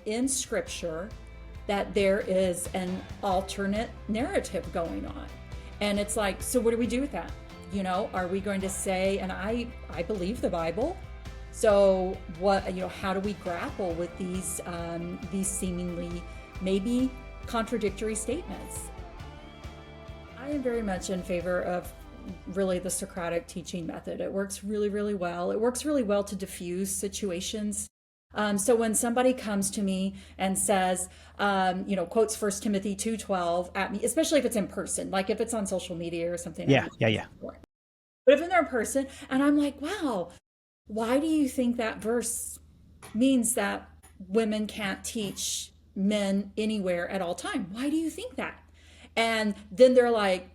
in scripture that there is an alternate narrative going on. And it's like, so what do we do with that? Are we going to say, and I believe the Bible. So what, how do we grapple with these seemingly maybe contradictory statements? I am very much in favor of really the Socratic teaching method. It works really, really well. It works really well to diffuse situations. So when somebody comes to me and says, quotes 1 Timothy 2:12 at me, especially if it's in person, like if it's on social media or something. Yeah. But if they're in person and I'm like, wow, why do you think that verse means that women can't teach men anywhere at all time? Why do you think that? And then they're like,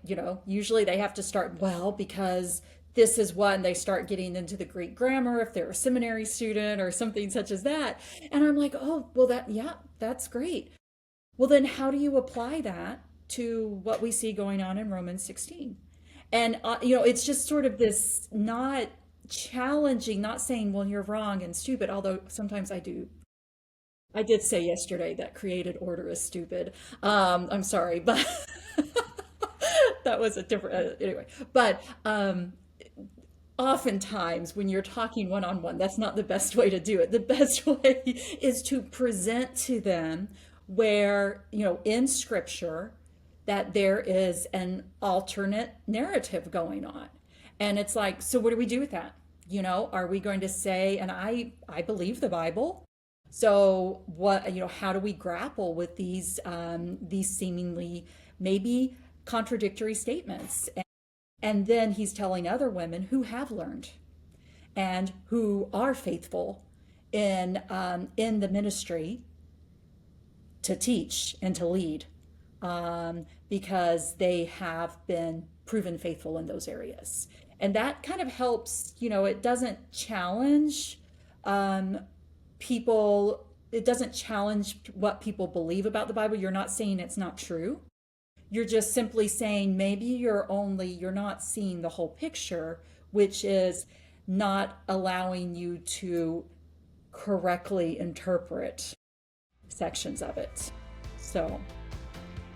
usually they have to start, well, because this is what, and they start getting into the Greek grammar if they're a seminary student or something such as that. And I'm like, oh, well, that's great. Well, then how do you apply that to what we see going on in Romans 16? And, it's just sort of this not challenging, not saying, well, you're wrong and stupid, although sometimes I do. I did say yesterday that created order is stupid. I'm sorry, but that was a different, anyway. But oftentimes when you're talking one-on-one, that's not the best way to do it. The best way is to present to them where, in scripture, that there is an alternate narrative going on. And it's like, so what do we do with that? Are we going to say, and I believe the Bible. So what, how do we grapple with these seemingly maybe contradictory statements? And then he's telling other women who have learned and who are faithful in the ministry to teach and to lead, because they have been proven faithful in those areas. And that kind of helps, it doesn't challenge people, it doesn't challenge what people believe about the Bible. You're not saying it's not true. You're just simply saying maybe you're not seeing the whole picture, which is not allowing you to correctly interpret sections of it. So.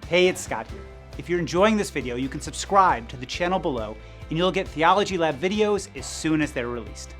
Hey, it's Scott here. If you're enjoying this video, you can subscribe to the channel below and you'll get Theology Lab videos as soon as they're released.